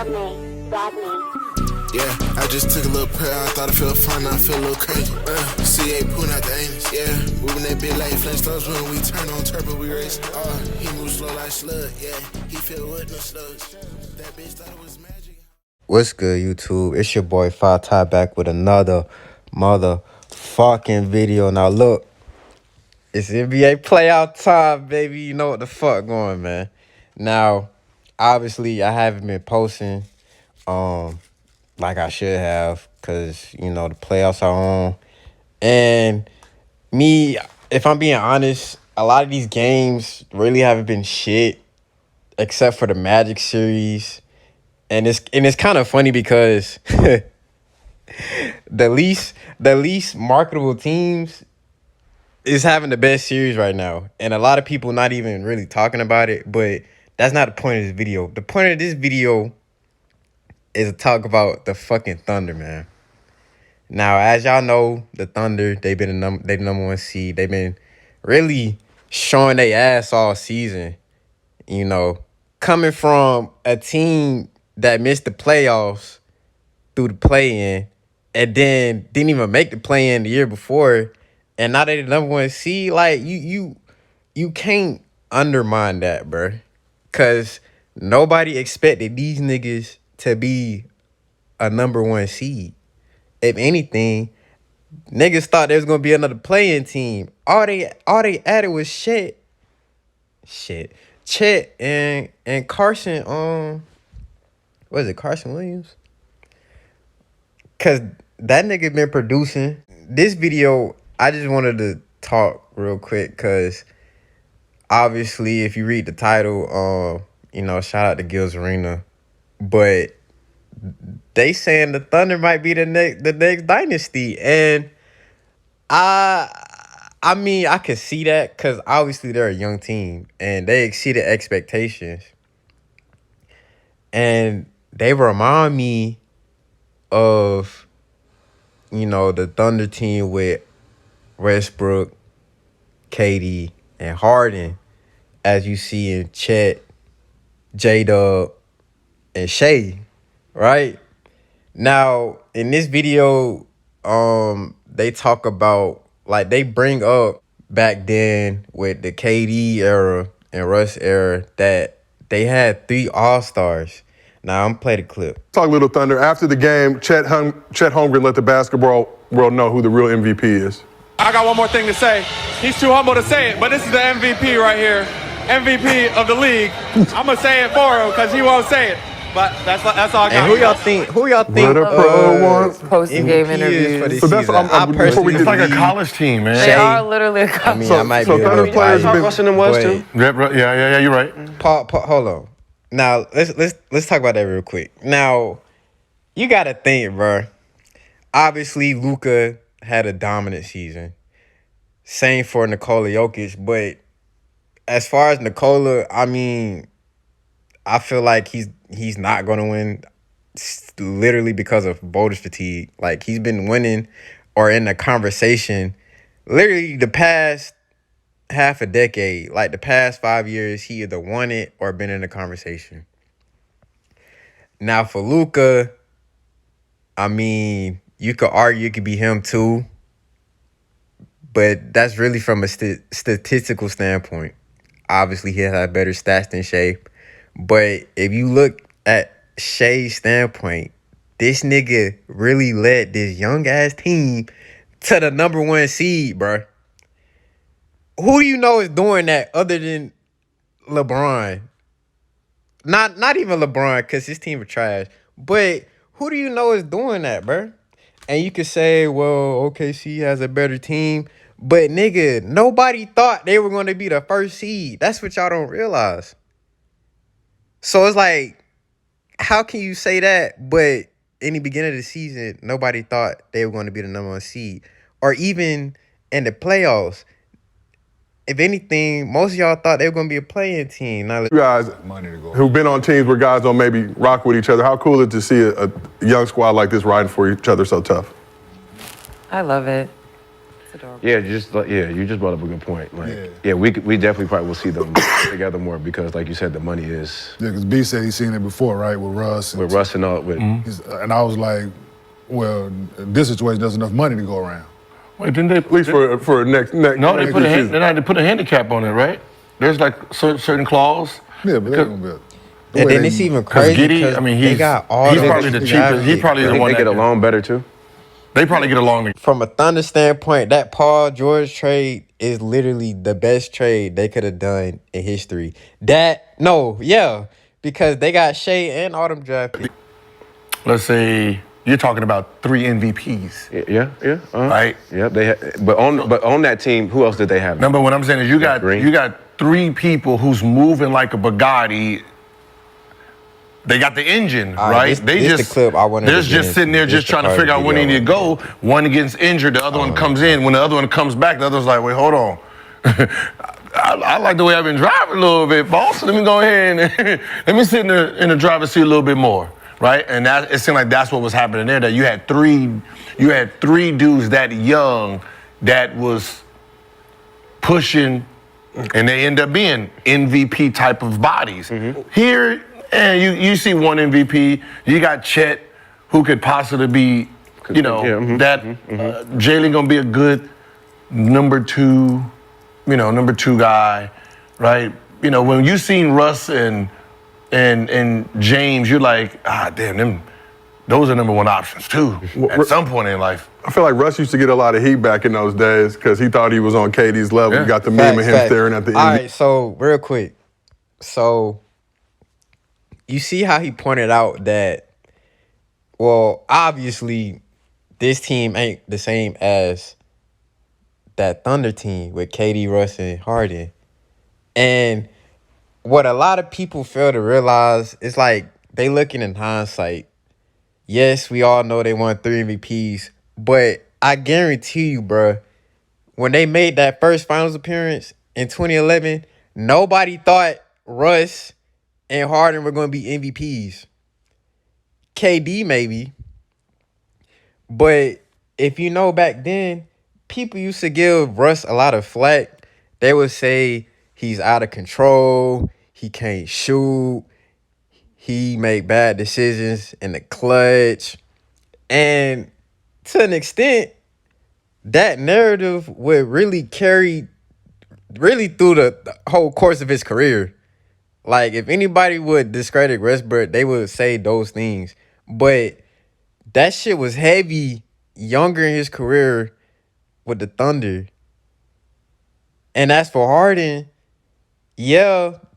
Yeah, I just took a little prayer. I thought I felt fine, now I feel a little crazy. CA pulling out the anus, yeah. Moving that bit like Flintstones when we turn on turbo, we race. He moves slow like slug, yeah. He feel with no slugs. That bitch thought it was magic. What's good, YouTube? It's your boy Shoutout back with another motherfucking video. Now look, it's NBA playoff time, baby. You know what the fuck going, man. Now, obviously, I haven't been posting like I should have, because you know the playoffs are on. And me, if I'm being honest, a lot of these games really haven't been shit except for the Magic series. And it's kind of funny because the least marketable teams is having the best series right now. And a lot of people not even really talking about it, but that's not the point of this video. The point of this video is to talk about the fucking Thunder, man. Now, as y'all know, the Thunder, they the number one seed. They've been really showing their ass all season. You know, coming from a team that missed the playoffs through the play-in and then didn't even make the play-in the year before, and now they the number one seed. Like, you can't undermine that, bro, because nobody expected these niggas to be a number one seed. If anything, niggas thought there was gonna be another play-in team. All they added was Chet and Carson. What is it, Carson Williams? Cause that nigga been producing. This video, I just wanted to talk real quick, cause obviously if you read the title, you know, shout out to Gil's Arena, but they saying the Thunder might be the next dynasty, and I mean I could see that, cause obviously they're a young team and they exceeded expectations, and they remind me of, you know, the Thunder team with Westbrook, KD, and Harden, as you see in Chet, J-Dub, and Shea, right? Now, in this video, they talk about, like, they bring up back then with the KD era and Russ era that they had 3 All-Stars. Now, I'm going to play the clip. Talk Little Thunder. After the game, Chet Holmgren let the basketball world know who the real MVP is. I got one more thing to say. He's too humble to say it, but this is the MVP right here. MVP of the league. I'm going to say it for him because he won't say it. But that's all I got. And who y'all think post-game interviews for this So that's season? I personally, it's like a college team, man. They are literally a I college. mean, I might be a Thunder little players have biased, been Russell was too. but Yeah, you're right. Paul, hold on. Now let's talk about that real quick. Now, you gotta think, bro. Obviously, Luka had a dominant season. Same for Nikola Jokic, but as far as Nikola, I mean, I feel like he's not gonna win, literally because of voter fatigue. Like, he's been winning or in the conversation literally the past half a decade. Like, the past 5 years, he either won it or been in the conversation. Now, for Luka, I mean, you could argue it could be him too, but that's really from a statistical standpoint. Obviously, he has better stats than Shea. But if you look at Shea's standpoint, this nigga really led this young-ass team to the number one seed, bro. Who do you know is doing that other than LeBron? Not even LeBron, because his team are trash. But who do you know is doing that, bro? And you could say, well, OKC has a better team. But, nigga, nobody thought they were going to be the first seed. That's what y'all don't realize. So it's like, how can you say that, but in the beginning of the season, nobody thought they were going to be the number one seed? Or even in the playoffs, if anything, most of y'all thought they were going to be a play-in team. Now, You guys who've been on teams where guys don't maybe rock with each other, how cool is it to see a young squad like this riding for each other so tough? I love it. Yeah, you just brought up a good point. Like, we definitely probably will see them together more because, like you said, the money is. Yeah, because B said he's seen it before, right, with Russ. With Russ and all. And I was like, well, in this situation, there's enough money to go around. Wait, didn't they? At least for next. No, they next put season. they put a handicap on it, right? There's like certain clause. Yeah, but they're gonna be. And then it's even crazy Giddy, I mean, they got all he's probably the cheapest. He's probably the one they that get along better too. They probably get along. From a Thunder standpoint, that Paul George trade is literally the best trade they could have done in history. Because they got Shea and Autumn drafted. Let's say you're talking about 3 MVPs. Yeah. Right. Yeah, but on that team, who else did they have? Remember what I'm saying is you got 3 people who's moving like a Bugatti. They got the engine, right? This the clip I wanted they're to just sitting there just trying to figure out when they need to go. One gets injured, the other one comes in. When the other one comes back, the other's like, wait, hold on. I like the way I've been driving a little bit, boss. Let me go ahead and let me sit in the driver's seat a little bit more, right? And it seemed like that's what was happening there. That you had three dudes that young that was pushing, and they end up being MVP type of bodies. Here. And you see one MVP. You got Chet, who could possibly be, Jalen gonna be a good number two guy, right? You know, when you seen Russ and James, you're like, damn, those are number 1 options too. At some point in life. I feel like Russ used to get a lot of heat back in those days because he thought he was on KD's level. You got the meme of him staring at the. All right, so real quick, you see how he pointed out that, well, obviously, this team ain't the same as that Thunder team with KD, Russ, and Harden. And what a lot of people fail to realize is like they looking in hindsight. Yes, we all know they won 3 MVPs, but I guarantee you, bro, when they made that first finals appearance in 2011, nobody thought Russ and Harden were going to be MVPs. KD maybe. But if you know back then, people used to give Russ a lot of flack. They would say he's out of control. He can't shoot. He make bad decisions in the clutch. And to an extent, that narrative would really carry through the whole course of his career. Like, if anybody would discredit Westbrook, they would say those things. But that shit was heavy younger in his career with the Thunder. And as for Harden,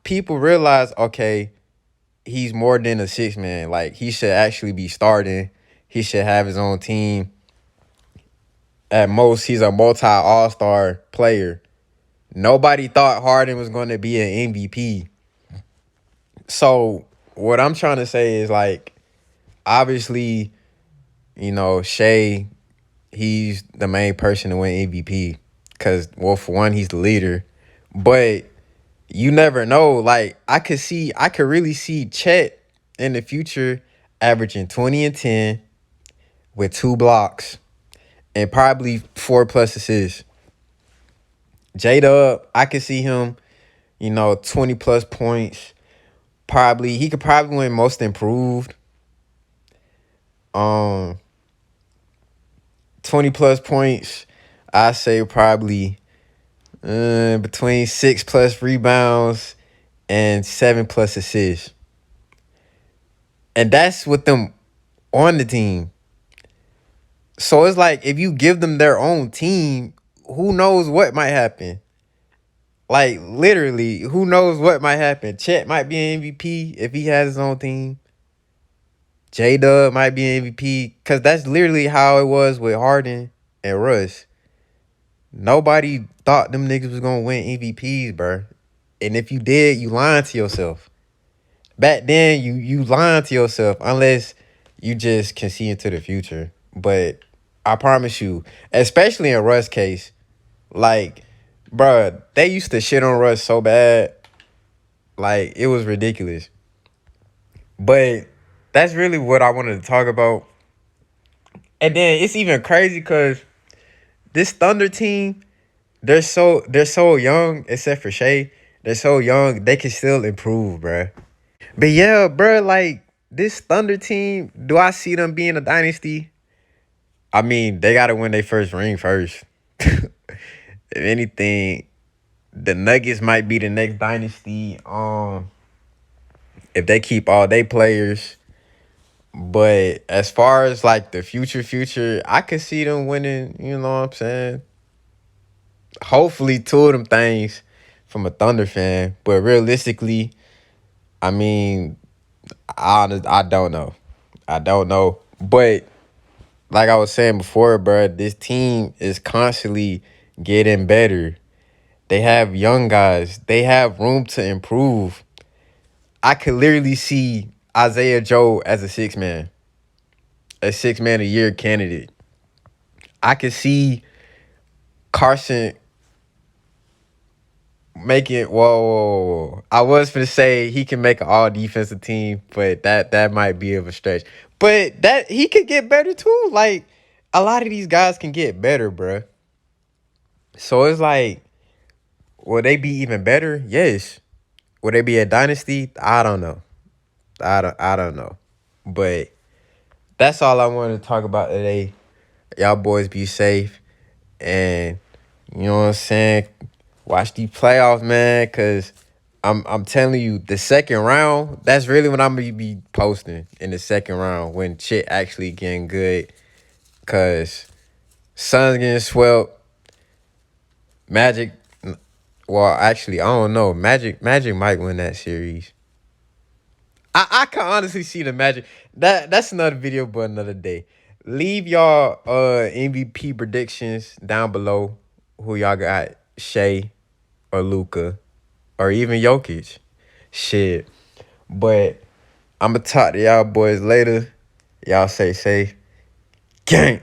people realize, okay, he's more than a 6-man. Like, he should actually be starting. He should have his own team. At most, he's a multi-all-star player. Nobody thought Harden was going to be an MVP. So what I'm trying to say is, like, obviously, Shea, he's the main person to win MVP because, well, for one, he's the leader. But you never know. Like, I could really see Chet in the future averaging 20 and 10 with 2 blocks and probably 4+ assists. J-Dub, I could see him, 20+ points. He could probably win most improved. 20+ points. I say probably between 6+ rebounds and 7+ assists. And that's with them on the team. So it's like, if you give them their own team, who knows what might happen? Like, literally, who knows what might happen? Chet might be an MVP if he has his own team. J-Dub might be an MVP because that's literally how it was with Harden and Russ. Nobody thought them niggas was going to win MVPs, bro. And if you did, you lying to yourself. Back then, you lying to yourself unless you just can see into the future. But I promise you, especially in Russ' case, like, bruh, they used to shit on Russ so bad. Like, it was ridiculous. But that's really what I wanted to talk about. And then it's even crazy because this Thunder team, they're so young, except for Shea. They're so young, they can still improve, bruh. But yeah, bruh, like this Thunder team, do I see them being a dynasty? I mean, they gotta win their first ring first. If anything, the Nuggets might be the next dynasty. If they keep all their players. But as far as like the future, I could see them winning, you know what I'm saying? Hopefully two of them things from a Thunder fan. But realistically, I mean, I don't know. I don't know. But like I was saying before, bro, this team is constantly getting better. They have young guys. They have room to improve. I could literally see Isaiah Joe as a six-man a year candidate. I could see Carson making whoa. I was gonna say he can make an all defensive team, but that might be of a stretch. But that he could get better too. Like a lot of these guys can get better, bruh. So it's like, will they be even better? Yes. Will they be a dynasty? I don't know. I don't know. But that's all I wanted to talk about today. Y'all boys be safe. And you know what I'm saying? Watch these playoffs, man, because I'm telling you, the second round, that's really what I'm going to be posting in the second round when shit actually getting good. Because Suns getting swept. Magic, well, actually, I don't know. Magic might win that series. I can honestly see the Magic. That's another video, but another day. Leave y'all MVP predictions down below. Who y'all got? Shea or Luka or even Jokic. Shit. But I'm going to talk to y'all boys later. Y'all stay safe. Gang.